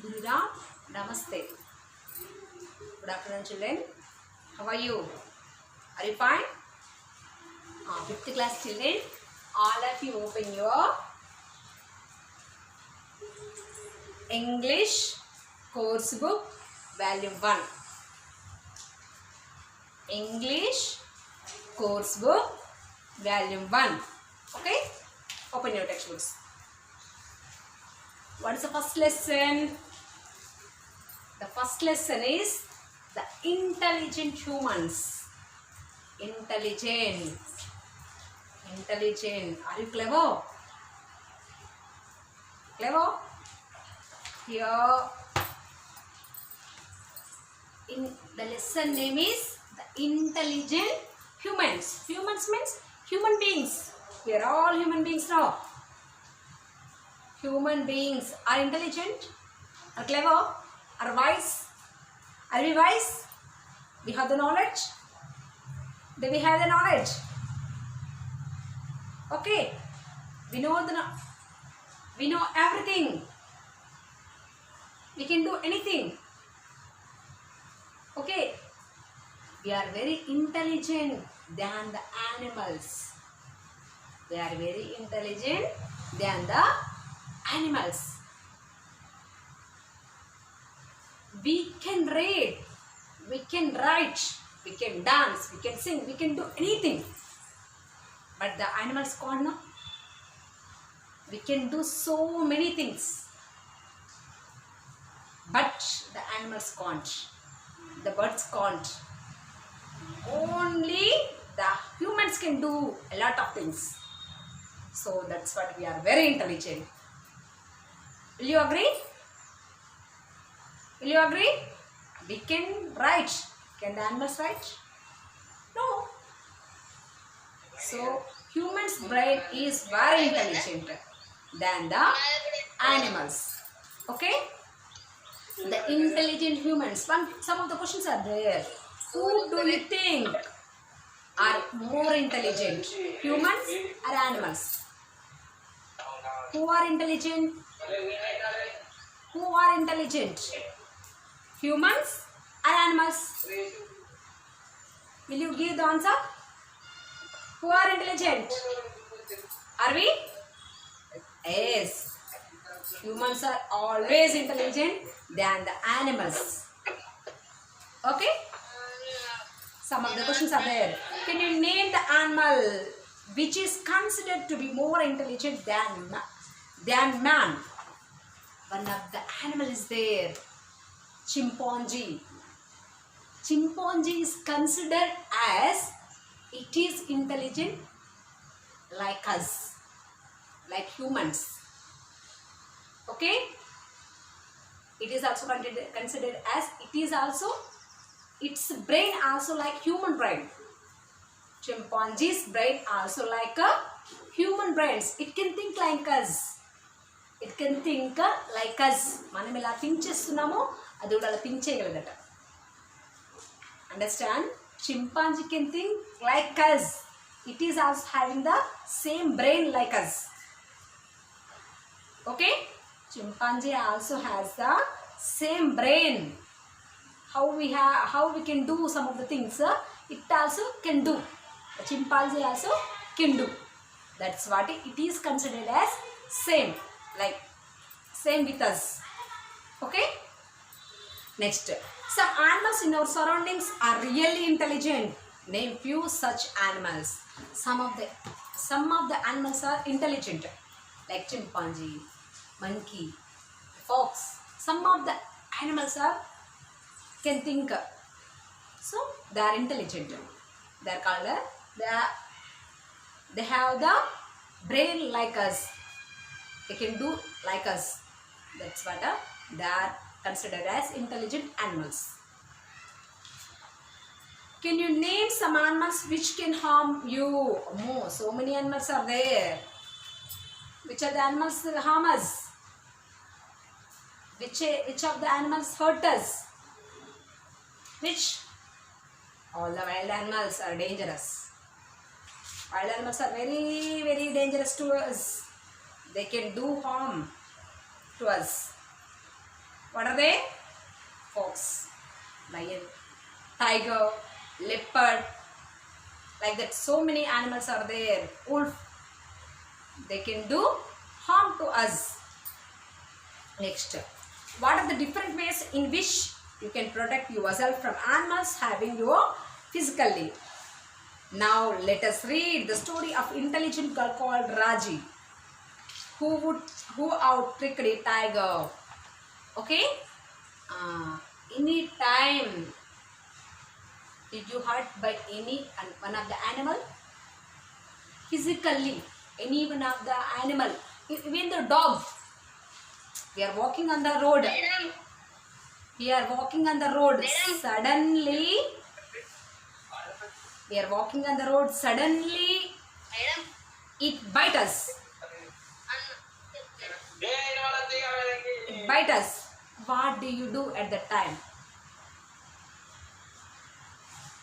Dura, namaste. Good afternoon, children. How are you? Are you fine? Fifth class children, all of you open your English course book, volume 1. English course book, volume 1. Okay? Open your textbooks. What is the first lesson? The first lesson is the intelligent humans. Intelligent. Are you clever? Clever? Here, in the lesson name is the intelligent humans. Humans means human beings. We are all human beings now. Human beings are intelligent, are clever, are wise. Are we wise? We have the knowledge. Do we have the knowledge? Okay. We know everything. We can do anything. Okay. We are very intelligent than the animals. We are very intelligent than the animals. We can read, we can write, we can dance, we can sing, we can do anything. But the animals can't, no? We can do so many things. But the animals can't. The birds can't. Only the humans can do a lot of things. So that's what we are very intelligent. Will you agree? Will you agree? We can write. Can the animals write? No. So humans' brain is very intelligent than the animals. Okay? The intelligent humans. Some of the questions are there. Who do you think are more intelligent? Humans or animals? Who are intelligent? Who are intelligent? Humans or animals? Will you give the answer? Who are intelligent? Are we? Yes. Humans are always intelligent than the animals. Okay? Some of the questions are there. Can you name the animal which is considered to be more intelligent than man? One of the animal is there. Chimpanzee. Chimpanzee is considered as it is intelligent like us, like humans. Okay? It is also considered as it is also its brain also like human brain. Chimpanzee's brain also like a human brains. It can think like us. It can think like us. మనం ఎలా think చేస్తున్నామో అది కూడా అలా think చేయగలదట. Understand? Chimpanzee can think like us. It is also having the same brain like us. Okay? Chimpanzee also has the same brain. How we can do some of the things, it also can do. The chimpanzee also can do. That's what it is considered as same, like same with us. Okay? Next, some animals in our surroundings are really intelligent. Name few such animals. Some of the animals are intelligent, like chimpanzee, monkey, fox. Some of the animals can think, so they are intelligent. They are called they have the brain like us. They can do like us. That's what they are considered as intelligent animals. Can you name some animals which can harm you? Oh, so many animals are there. Which are the animals that harm us? Which of the animals hurt us? Which? All the wild animals are dangerous. Wild animals are very, very dangerous to us. They can do harm to us. What are they? Fox, lion, tiger, leopard, like that. So many animals are there. Wolf, they can do harm to us. Next, what are the different ways in which you can protect yourself from animals having you physically? Now let us read the story of intelligent girl called Raji, who out-tricked a tiger. Okay? Any time did you hurt by one of the animal? Physically, any one of the animal, even the dog. We are walking on the road. We are walking on the road. Suddenly, we are walking on the road. Suddenly, it bites us. It bites us. What do you do at that time?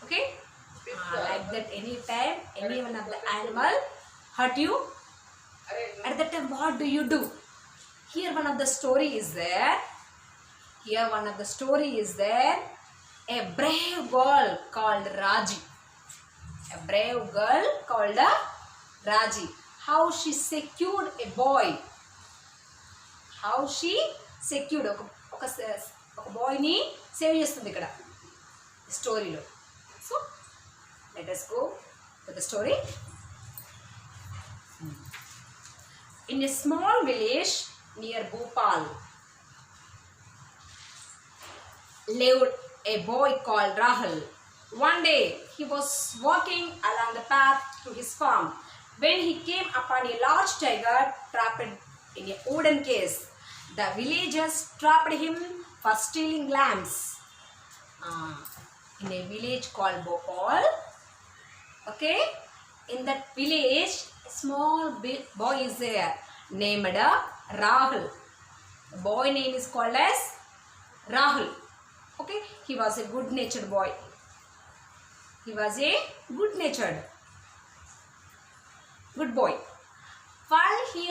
Okay? Like that, any time, any one of the animal hurt you, at that time, what do you do? Here one of the story is there. Here one of the story is there. A brave girl called Raji. A brave girl called Raji. How she secured a boy. How she secured ఒక boy ని save చేస్తుంది ఇక్కడ స్టోరీలో. So let us go to the story. In a small village near Bhopal lived a boy called Rahul. One day he was walking along the path to his farm when he came upon a large tiger trapped in a wooden case. The villagers trapped him for stealing lambs. In a village called Bhopal, okay, in that village a small boy is there named Rahul. The boy name is called as Rahul. Okay, he was a good natured boy. He was a good natured good boy. While he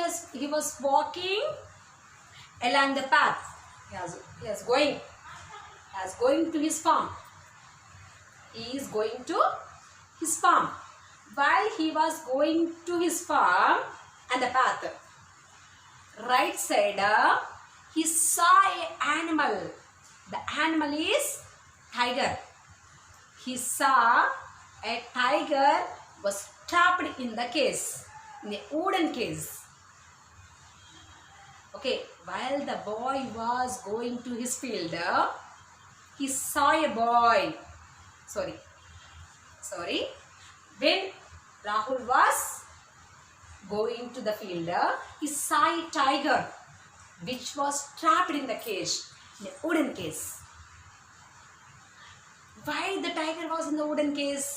was walking along the path, he was going to his farm. He is going to his farm. While he was going to his farm and the path, right side, he saw an animal. The animal is tiger. He saw a tiger was trapped in the case, in a wooden case. Okay, while the boy was going to his field, he saw a boy. Sorry. When Rahul was going to the field, he saw a tiger which was trapped in the cage, in a wooden case. Why the tiger was in the wooden case?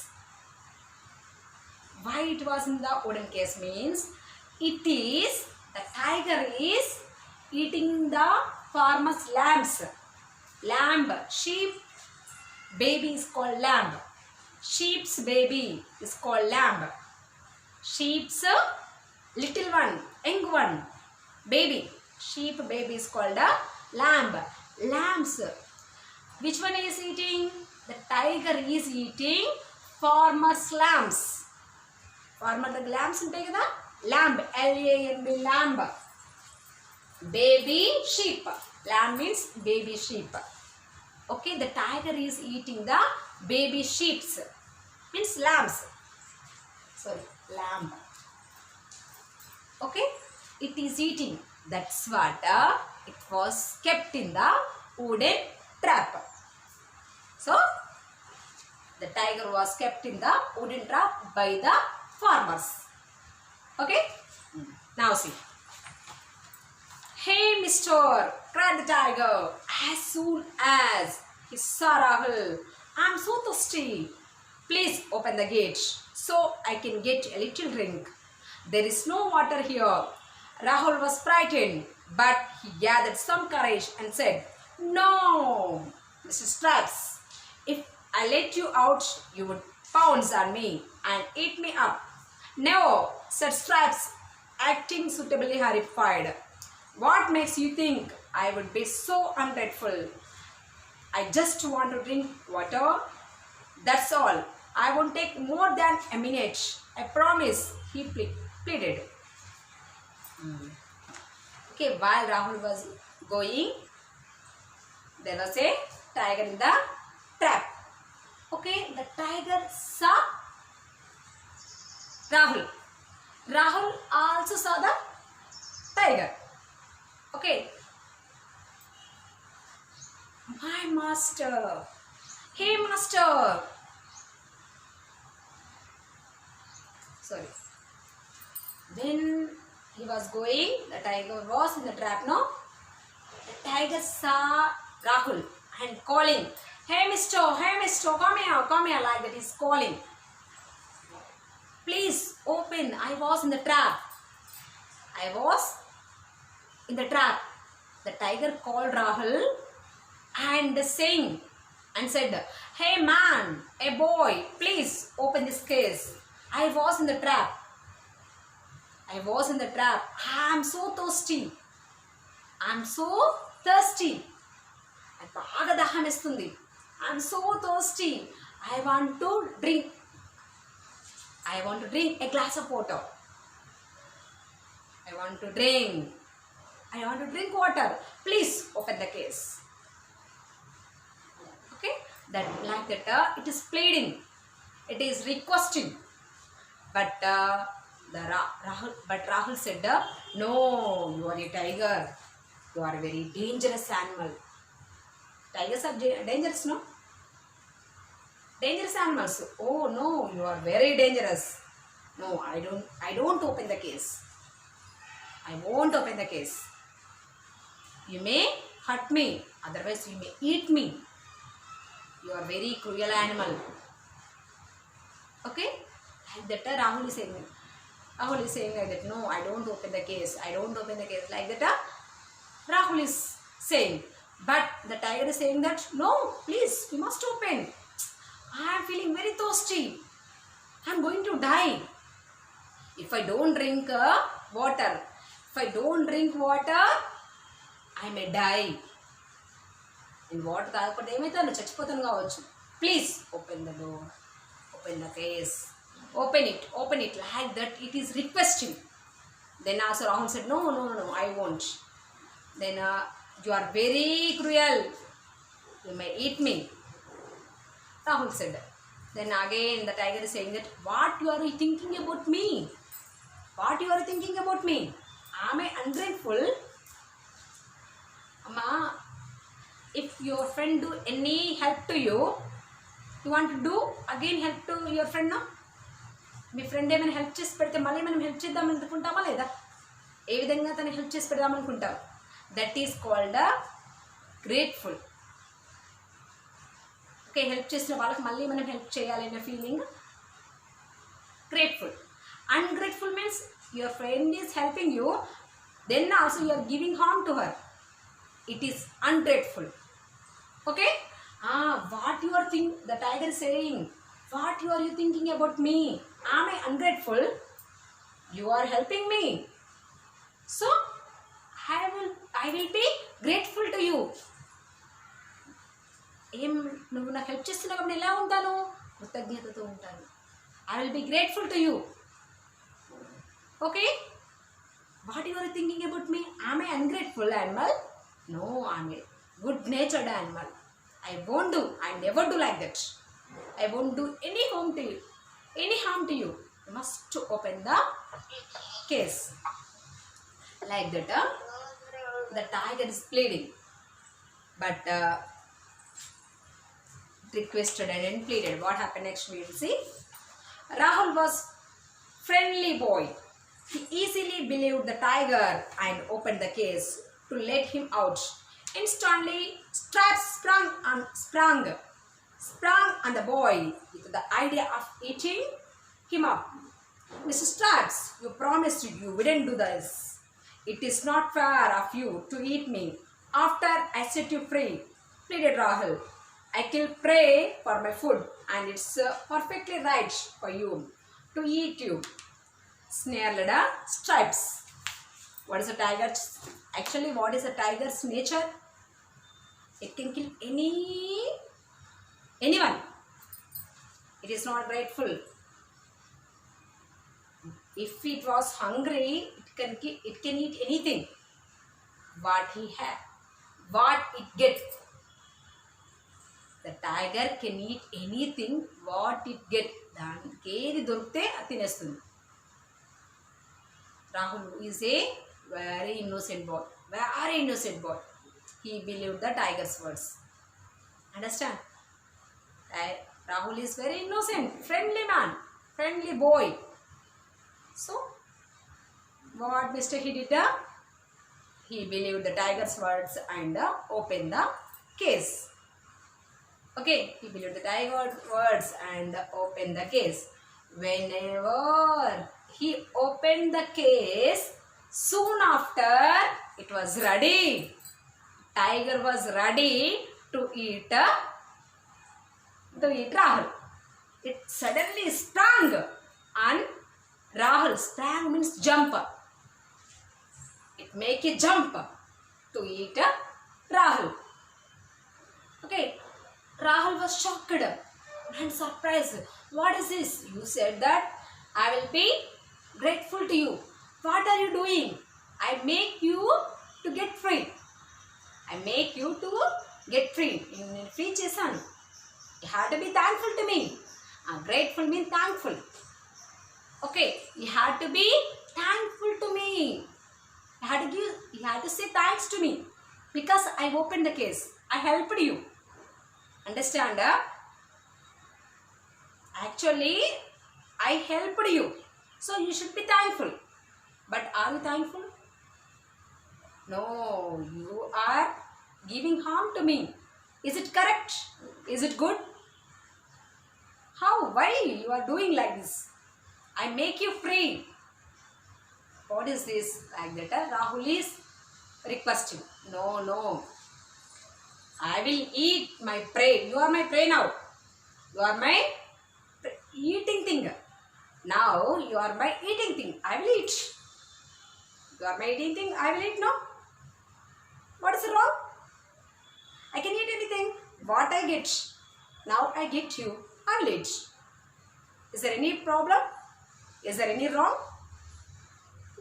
Why it was in the wooden case means the tiger is eating the farmer's lambs. Lamb, sheep baby is called lamb. Sheep's baby is called lamb. Sheep's little one, young one, baby. Sheep baby is called a lamb. Lambs. Which one is eating? The tiger is eating farmer's lambs. Farmer the lambs ఉంటాయి కదా, lamb, L-A-M-B, lamb. Baby sheep. Lamb means baby sheep. Okay, the tiger is eating the baby sheeps, means lambs. Lamb. Okay, it is eating. That's what it was kept in the wooden trap. So the tiger was kept in the wooden trap by the farmers. Okay, now see. Hey mister, cried the tiger as soon as he saw Rahul. I'm so thirsty. Please open the gate so I can get a little drink. There is no water here. Rahul was frightened, but he gathered some courage and said, No, Mr. Straps, if I let you out, you would pounce on me and eat me up. No, said Straps, acting suitably horrified. What makes you think I would be so ungrateful. I just want to drink water. That's all. I won't take more than a minute. I promise, he pleaded. Okay, while Rahul was going, there was a tiger in the trap. Okay, the tiger saw Rahul. Rahul also saw the tiger. Okay. My master. Hey master. Sorry. When he was going, the tiger was in the trap, no? The tiger saw Rahul and calling, hey mister, come here, like that he's calling. Please open, I was in the trap. I was in the trap. The tiger called Rahul and saying and said, hey man, a boy, please open this case. I was in the trap. I was in the trap. I am so thirsty. I am so thirsty. బాగా దాహం వేస్తుంది. I am so thirsty. I want to drink. I want to drink a glass of water. I want to drink. I want to drink water. Please open the case. Okay, that like that it is pleading. It is requesting. But Rahul said, no, you are a tiger. You are a very dangerous animal. Tigers are dangerous, no? Dangerous animals. Oh no, you are very dangerous. No, I don't open the case. I won't open the case. You may hurt me, otherwise you may eat me. You are very cruel animal. Okay? Like that Rahul is saying like that. No, I don't open the case. I don't open the case. Like that Rahul is saying. But the tiger is saying that, no, please, you must open. I am feeling very thirsty. I am going to die. If I don't drink water, I may die. In water తాగకపోతే ఏమైతాను, చచ్చిపోతాను కావచ్చు. Please open the door. Open the case. Open it like that. It is requesting. Then also Rahul said, no, I won't. Then you are very cruel. You may eat me. Rahul said. Then again the tiger is saying that, what you are thinking about me? What you are thinking about me? Am I ungrateful? Amma, if your friend do any help to you, you want to do again help to your friend, no? Me friend ఏమైనా help చేసి పెడితే మళ్ళీ మనం help చేద్దాం అనుకుంటామా లేదా? ఏ విధంగా తను help చేసి పెడదాం అనుకుంటాం? That is called grateful. Okay, help చేసిన వాళ్ళకి మళ్ళీ మనం హెల్ప్ చేయాలనే feeling grateful. Ungrateful means your friend is helping you, then also you are giving harm to her. It is ungrateful. Okay, what you are think, the tiger saying, what you are you thinking about me? Am I ungrateful? You are helping me, so I will be grateful to you. ఏం నువ్వు నాకు help చేస్తున్నా కాబట్టి ఎలా ఉంటాను? కృతజ్ఞతతో ఉంటాను. I will be grateful to you. Okay, what you are thinking about me? Am I ungrateful animal? No, I am a good natured animal. I won't do, I never do like that. I won't do any harm to you. You must open the case. Like that the tiger is pleading, but requested and pleaded. What happened next we will see. Rahul was friendly boy. He easily believed the tiger and opened the case to let him out. Instantly Stripes sprung on the boy with the idea of eating him up. Mr. Stripes, you promised you wouldn't do this. It is not fair of you to eat me after I set you free, pleaded Rahul. I kill prey for my food and it's perfectly right for you to eat you, snarled Stripes. What is the tiger Actually, what is a tiger's nature? It can kill anyone. It is not grateful. If it was hungry, it can eat anything. What it gets. The tiger can eat anything what it gets. దానికి ఏది దొరికితే అది తినేస్తుంది. Rahul is a very innocent boy. Very innocent boy. He believed the tiger's words. Understand? Rahul is very innocent, friendly man, friendly boy. So, what mistake he did? He believed the tiger's words and opened the case. Okay, he believed the tiger's words and opened the case. Whenever he opened the case, soon after it was ready. Tiger was ready to eat Rahul. It suddenly sprang and Rahul, sprang means jump. It make a jump to eat Rahul. Okay, Rahul was shocked and surprised. What is this? You said that I will be grateful to you. What are you doing? I make you to get free. I make you to get free. In free chesan. You have to be thankful to me. Grateful means thankful. Okay, you have to be thankful to me. You had to say thanks to me because I opened the case. I helped you. Understand? Actually, I helped you. So you should be thankful. But are you thankful? No, you are giving harm to me. Is it correct? Is it good? How? Why you are doing like this? I make you free. What is this? Like that, Rahul is requesting. No. I will eat my prey. You are my prey now. You are my eating thing. Now you are my eating thing. I will eat. You are my eating thing. I will eat. No. What is wrong? I can eat anything. What I get. Now I get you. I will eat. Is there any problem? Is there any wrong?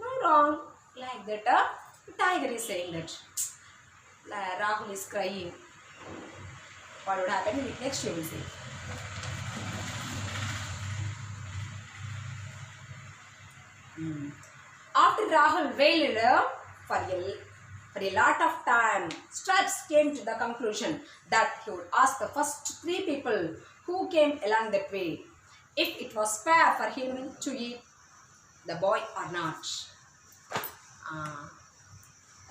No wrong. Like that, tiger is saying that. Rahul is crying. What would happen next? You will see. After Rahul wailed for a lot of time, Straps came to the conclusion that he would ask the first 3 people who came along that way if it was fair for him to eat the boy or not.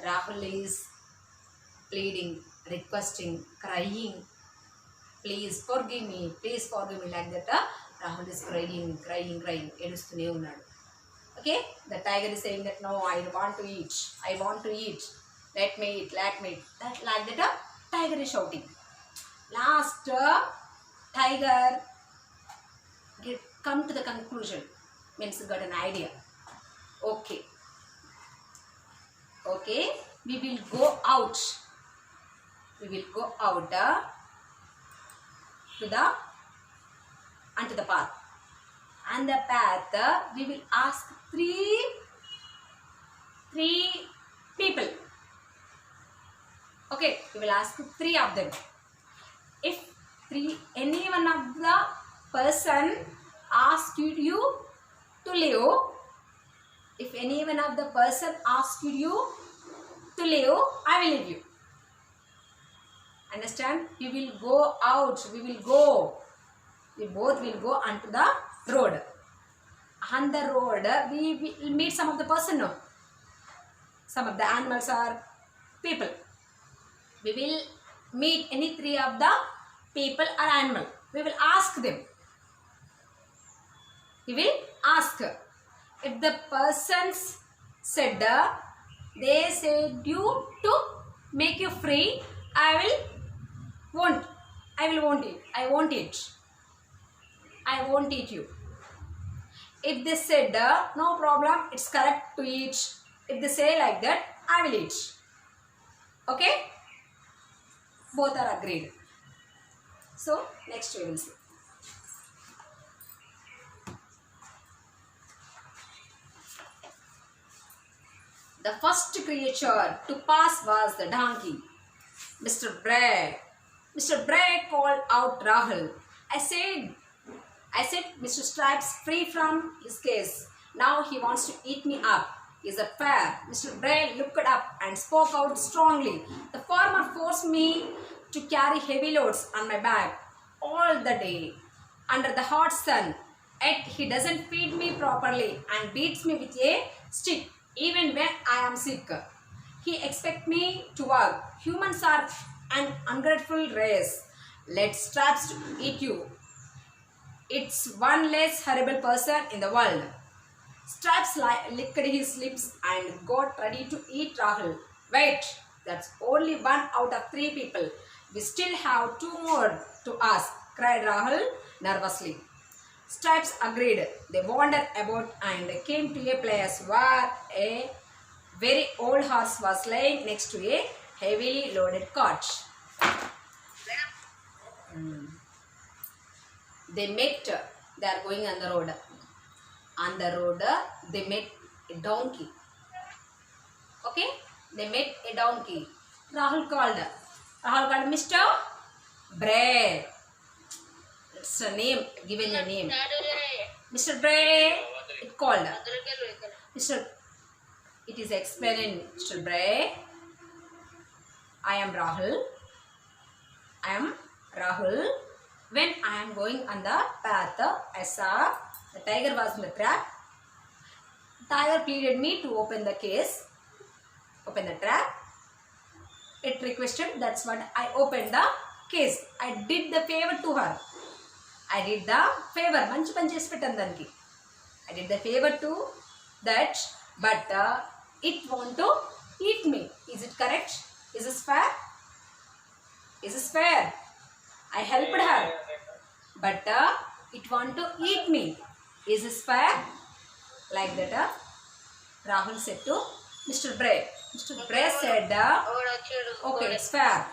Rahul is pleading, requesting, crying. Please forgive me, like that. Rahul is crying. Edustune unnadu. Okay, the tiger is saying that no, I want to eat. Let me eat. That like that, tiger is shouting. Last, tiger come to the conclusion, means got an idea. Okay, we will go out. Onto the path. And the path, we will ask three people. Okay, we will ask 3 of them. If any one of the person asked you to leave, if any one of the person asked you to leave, I will leave you. Understand? We will go out. We both will go onto the road. On the road, we will meet some of the person. No? Some of the animals or people. We will meet any 3 of the people or animal. We will ask them. If the persons said, they said you to make you free, I won't eat you. If they said, no problem, it's correct to eat. If they say like that, I will eat. Okay? Both are agreed. So, next we will see. The first creature to pass was the donkey. Mr. Bray. Mr. Bray called out Rahul. I said, Mr. Stripes free from his case. Now he wants to eat me up. Is that fair? Mr. Bray looked up and spoke out strongly. The farmer forced me to carry heavy loads on my back all the day under the hot sun. Yet he doesn't feed me properly and beats me with a stick even when I am sick. He expects me to work. Humans are an ungrateful race. Let Straps eat you. It's one less horrible person in the world. Straps licked his lips and got ready to eat Rahul. Wait, that's only 1 out of 3 people. We still have 2 more to ask, cried Rahul nervously. Stripes agreed. They wandered about and came to a place where a very old horse was lying next to a heavily loaded cart. They are going on the road. On the road, they met a donkey. Okay? They met a donkey. Rahul called, Mr. Bray. It's a name, given a name. Mr. Bray, it called. It is explaining, Mr. Bray. I am Rahul. When I am going on the path, I saw the tiger was in the trap. The tiger pleaded me to open the trap. It requested, that's what I opened the case. I did the favor to her. I did the favor. Manchi pani chesi pettan daniki. I did the favor to that, but it want to eat me. Is it correct? Is this fair? Is this fair? I helped her, but it want to eat me. Is this fair? Like that, Rahul said to Mr. Bray. Mr. Bray said, okay, it's fair.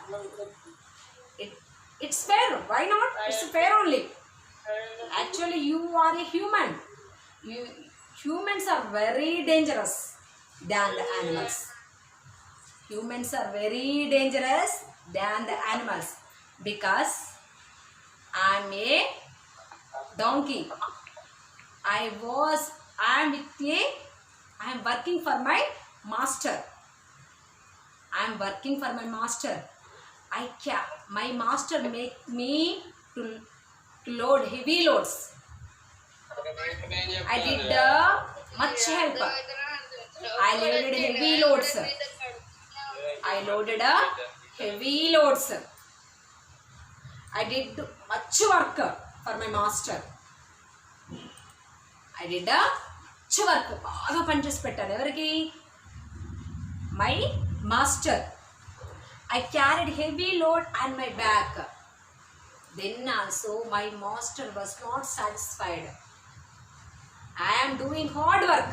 It's fair. Why not? It's fair only. Actually, you are a human. Humans are very dangerous than the animals. Humans are very dangerous than the animals because I am a donkey. I am working for my master. My master make me to load heavy loads. I did much help. I loaded heavy loads. I did much work for my master. I did much work. బాగా పనిచేసి పెట్టాను ఎవరికి? My master. I carried heavy load on my back. Then also my master was not satisfied. I am doing hard work.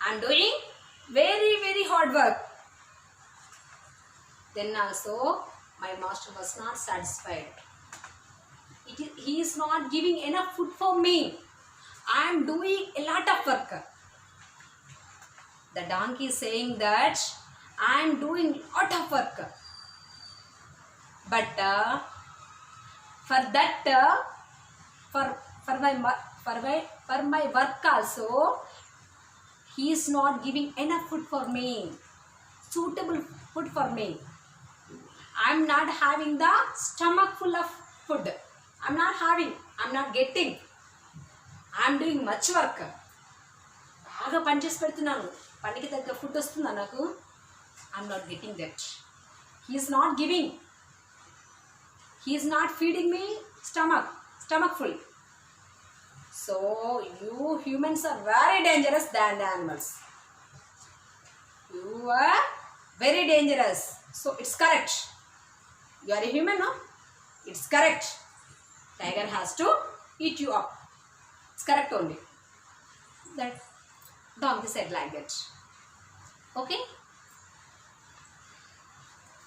I am doing very, very hard work. Then also my master was not satisfied. He is not giving enough food for me. I am doing a lot of work. The donkey is saying that I am doing lot of work. But for my work also, he is not giving enough food for me. Suitable food for me. I am not having the stomach full of food. I am not getting. I am doing much work. బాగా పని చేసి పెడుతున్నాను. పనికి తగ్గ food వస్తుందా నాకు? I am not getting that. He is not giving. He is not feeding me stomach full. So you humans are very dangerous than the animals. You are very dangerous. So it's correct. You are a human, no? It's correct. Tiger has to eat you up. It's correct only. That donkey said like that. Okay.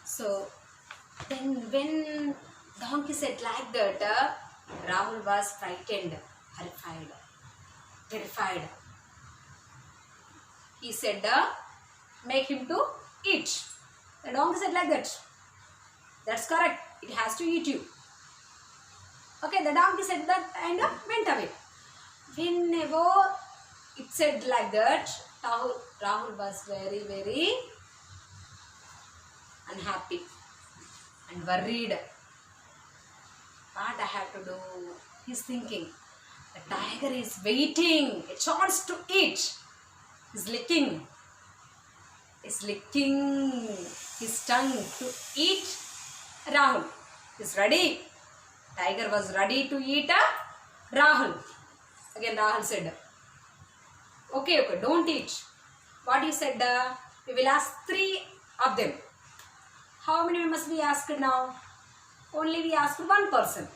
So then when donkey said like that, Rahul was frightened, terrified. He said, make him to eat. The donkey said like that. That's correct. It has to eat you. Okay, the donkey said that and went away. Whenever it said like that, Rahul was very, very unhappy and worried. What I have to do? He's thinking, the tiger is waiting a chance to eat. He's licking his tongue to eat Rahul. He's ready. Tiger was ready to eat Rahul. Again Rahul said, okay, don't eat. What you said? We will ask 3 of them. How many must we ask now? Only we asked 1 person.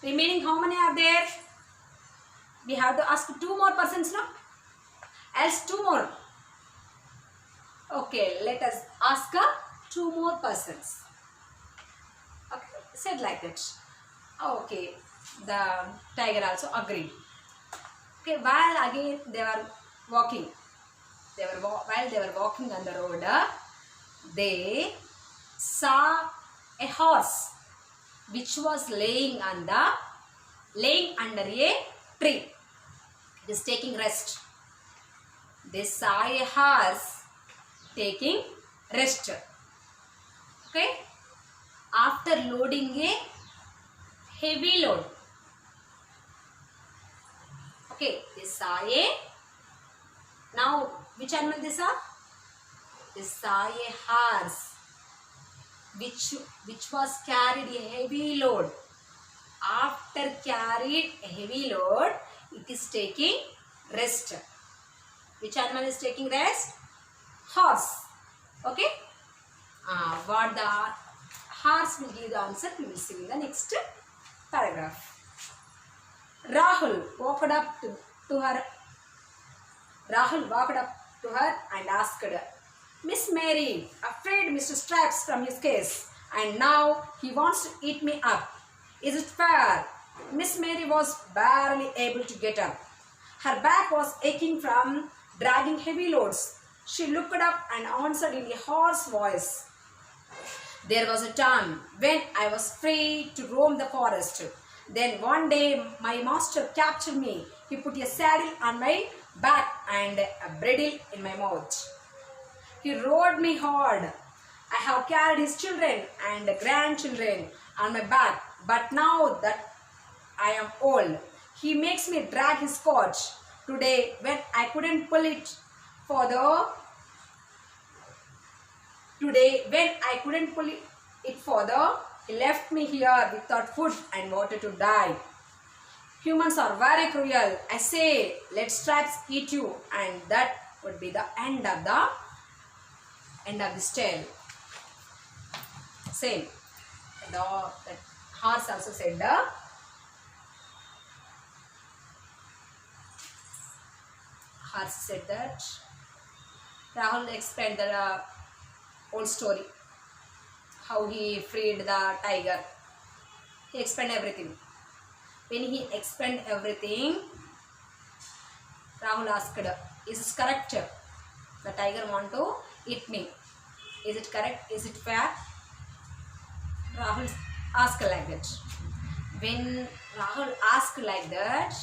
Remaining how many are there? We have to ask 2 more persons now. Else 2 more. Okay, let us ask 2 more persons. Okay, said like that. Okay, the tiger also agreed. Okay, while again they were walking, while they were walking on the road, they saw a horse which was laying under a tree. It is taking rest. They saw a horse taking rest. Okay. After loading a heavy load. Okay. They saw a. Now, which animal they saw? They saw a horse which was carried a heavy load. After carried a heavy load, it is taking rest. Which animal is taking rest? Horse. Okay. What the horse will give the answer, we will see in the next paragraph. Rahul walked up to her. Rahul walked up to her and asked, Miss Mary, afraid Mr. Stripes from his case, and now he wants to eat me up. Is it fair? Miss Mary was barely able to get up. Her back was aching from dragging heavy loads. She looked up and answered in a hoarse voice. There was a time when I was free to roam the forest. Then one day my master captured me. He put a saddle on my back and a bridle in my mouth. He rode me hard. I have carried his children and grandchildren on my back, but now that I am old, he makes me drag his coach. Today, when I couldn't pull it further, he left me here without food and water to die. Humans are very cruel. I say, let Stripes eat you, and that would be the end of this tale. Same. The horse also said that Rahul explained the old story, how he freed the tiger. He explained everything. When he explained everything, Rahul asked, is this correct? The tiger want to eat me. Is it correct? Is it fair? Rahul asked like that. When Rahul asked like that,